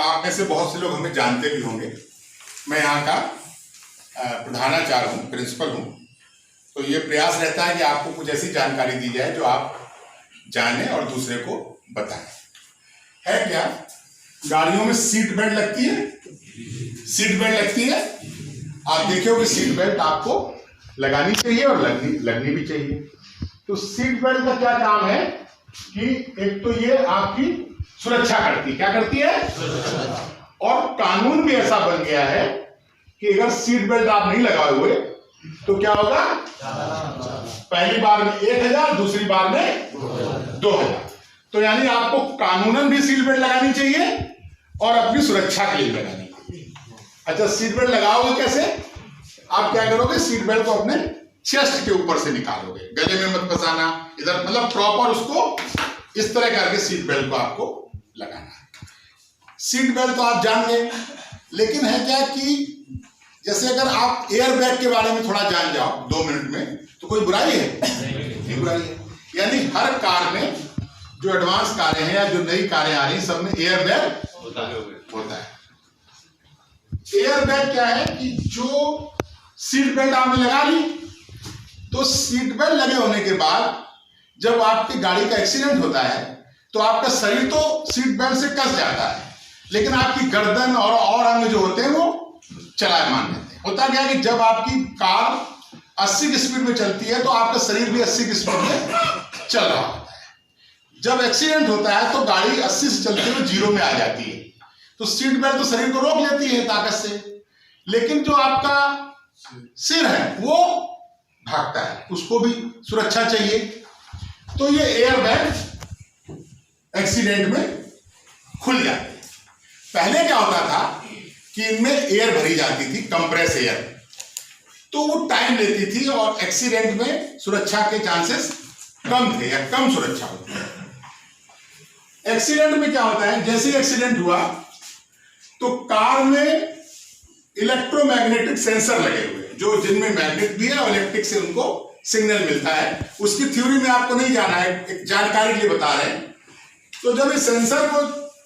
आप में से बहुत से लोग हमें जानते भी होंगे। मैं यहाँ का प्रधानाचार्य हूँ, प्रिंसिपल हूँ। तो ये प्रयास रहता है कि आपको कुछ ऐसी जानकारी दी जाए जो आप जाने और दूसरे को बताएं। है क्या, गाड़ियों में सीट बेल्ट लगती है, सीट बेल्ट लगती है। आप देखिए कि सीट बेल्ट आपको लगानी चाहिए और लगनी भी चाहिए। तो सीट बेल्ट का क्या काम है कि एक तो ये आपकी सुरक्षा करती है। क्या करती है? और कानून भी ऐसा बन गया है कि अगर सीट बेल्ट आप नहीं लगाए हुए तो क्या होगा? पहली बार में 1000, दूसरी बार में 2000। तो यानी आपको कानूनन भी सीट बेल्ट लगानी चाहिए और अपनी सुरक्षा के लिए लगानी चाहिए। अच्छा, सीट बेल्ट लगाओगे कैसे? आप क्या करोगे, सीट बेल्ट को अपने चेस्ट के ऊपर से निकालोगे, गले में मत फंसाना, इधर मतलब प्रॉपर उसको इस तरह करके सीट बेल्ट को आपको लगाना है। सीट बेल्ट तो आप जान गए, लेकिन है क्या कि जैसे अगर आप एयर बैग के बारे में थोड़ा जान जाओ 2 मिनट में तो कोई बुराई है? नहीं बुराई है। यानी हर कार में जो एडवांस कारें हैं या जो नई कारें आ रही सब में एयर बैग होता है। एयर बैग क्या है कि जो सीट बेल्ट आपने लगा ली तो सीट बेल्ट लगे होने के बाद जब आपकी गाड़ी का एक्सीडेंट होता है तो आपका शरीर तो सीट बेल्ट से कस जाता है, लेकिन आपकी गर्दन और अंग जो होते हैं वो चलायमान रहते हैं। होता क्या है कि जब आपकी कार 80 की स्पीड में चलती है तो आपका शरीर भी 80 की स्पीड में चल रहा होता है। जब एक्सीडेंट होता है तो गाड़ी 80 से चलते हुए 0 में आ जाती है, तो सीट बेल्ट तो शरीर को रोक लेती है ताकत से, लेकिन जो आपका सिर है वो भागता है, उसको भी सुरक्षा चाहिए। तो ये एयर बैग एक्सीडेंट में खुल जाते हैं। पहले क्या होता था कि इनमें एयर भरी जाती थी, कंप्रेस एयर, तो वो टाइम लेती थी और एक्सीडेंट में सुरक्षा के चांसेस कम थे या कम सुरक्षा होती है। एक्सीडेंट में क्या होता है, जैसे एक्सीडेंट हुआ तो कार में इलेक्ट्रोमैग्नेटिक सेंसर लगे हुए हैं, जो जिनमें मैग्नेट भी है और इलेक्ट्रिक से उनको सिग्नल मिलता है। उसकी थ्योरी में आपको नहीं जाना है, एक जानकारी के लिए बता रहे हैं। तो जब इस सेंसर को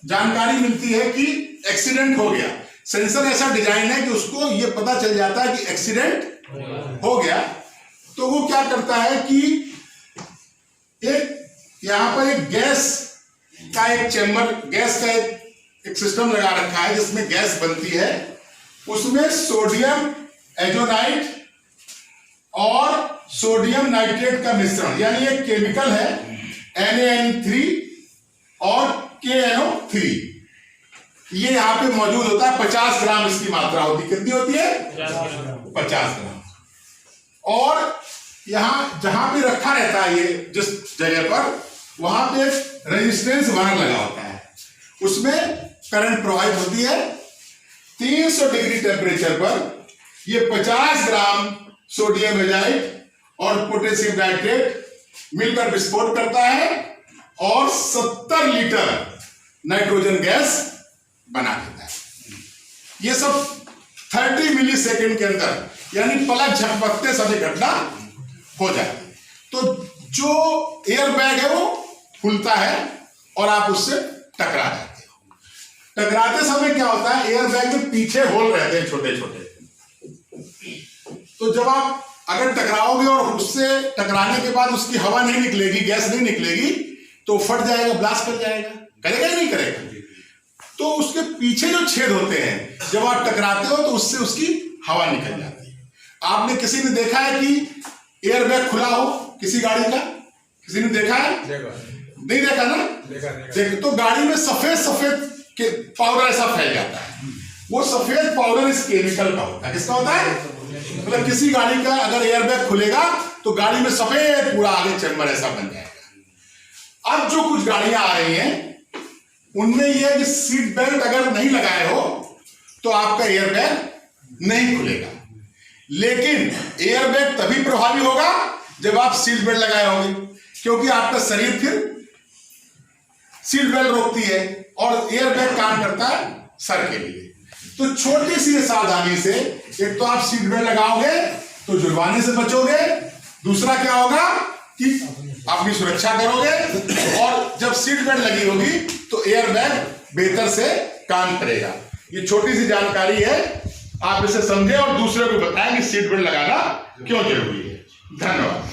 जानकारी मिलती है कि एक्सीडेंट हो गया, सेंसर ऐसा डिजाइन है कि उसको ये पता चल जाता है कि एक्सीडेंट हो गया, तो वो क्या करता है कि एक यहां पर एक गैस का एक चैम्बर, गैस का एक सिस्टम लगा रखा है जिसमें गैस बनती है। उसमें सोडियम एजोनाइट और सोडियम नाइट्रेट का मिश्रण, यानी एक केमिकल है NaN3 और KNO3, ये यहाँ पे मौजूद होता है। 50 ग्राम इसकी मात्रा होती है। कितनी होती है? 50 ग्राम। और यहाँ जहां पे रखा रहता है ये जिस जगह पर, वहां पे रेजिस्टेंस वायर लगा होता है, उसमें करंट प्रवाहित होती है। 300 डिग्री टेम्परेचर पर ये 50 ग्राम सोडियम एजाइड और पोटेशियम नाइट्रेट मिलकर विस्फोट करता है और 70 लीटर नाइट्रोजन गैस बना देता है। ये सब 30 मिली सेकेंड के अंदर, यानी पलक झपकते समय घटना हो जाती है। तो जो एयर बैग है वो खुलता है और आप उससे टकरा जाते हो। टकराते समय क्या होता है, एयर बैग में पीछे होल रहते हैं छोटे छोटे। तो जब आप अगर टकराओगे और उससे टकराने के बाद उसकी हवा नहीं निकलेगी, गैस नहीं निकलेगी, तो फट जाएगा, ब्लास्ट कर जाएगा। करेगा या नहीं करेगा? तो उसके पीछे जो छेद होते हैं, जब आप टकराते हो तो उससे उसकी हवा निकल जाती है। आपने किसी ने देखा है कि एयर बैग खुला हो किसी गाड़ी का? किसी ने देखा है? नहीं देखा ना? देखा। तो गाड़ी में सफेद सफेद के पाउडर ऐसा फैल जाता है। वो सफेद पाउडर इस केमिकल का होता है। किसका होता है? मतलब किसी गाड़ी का अगर एयर बैग खुलेगा तो गाड़ी में सफेद पूरा आगे चैम्बर ऐसा बन जाएगा। अब जो कुछ गाड़ियां आ रही हैं उनमें यह है कि सीट बेल्ट अगर नहीं लगाए हो तो आपका एयर बैग नहीं खुलेगा, लेकिन एयर बैग तभी प्रभावी होगा जब आप सीट बेल्ट लगाए होंगे, क्योंकि आपका शरीर फिर सीट बेल्ट रोकती है और एयर बैग काम करता है सर के लिए। तो छोटी सी सावधानी से, एक तो आप सीट बेल्ट लगाओगे तो जुर्माने से बचोगे, दूसरा क्या होगा कि अपनी सुरक्षा करोगे, और जब सीट बेल्ट लगी होगी तो एयर बैग बेहतर से काम करेगा। ये छोटी सी जानकारी है, आप इसे समझें और दूसरे को बताएं कि सीट बेल्ट लगाना क्यों जरूरी है। धन्यवाद।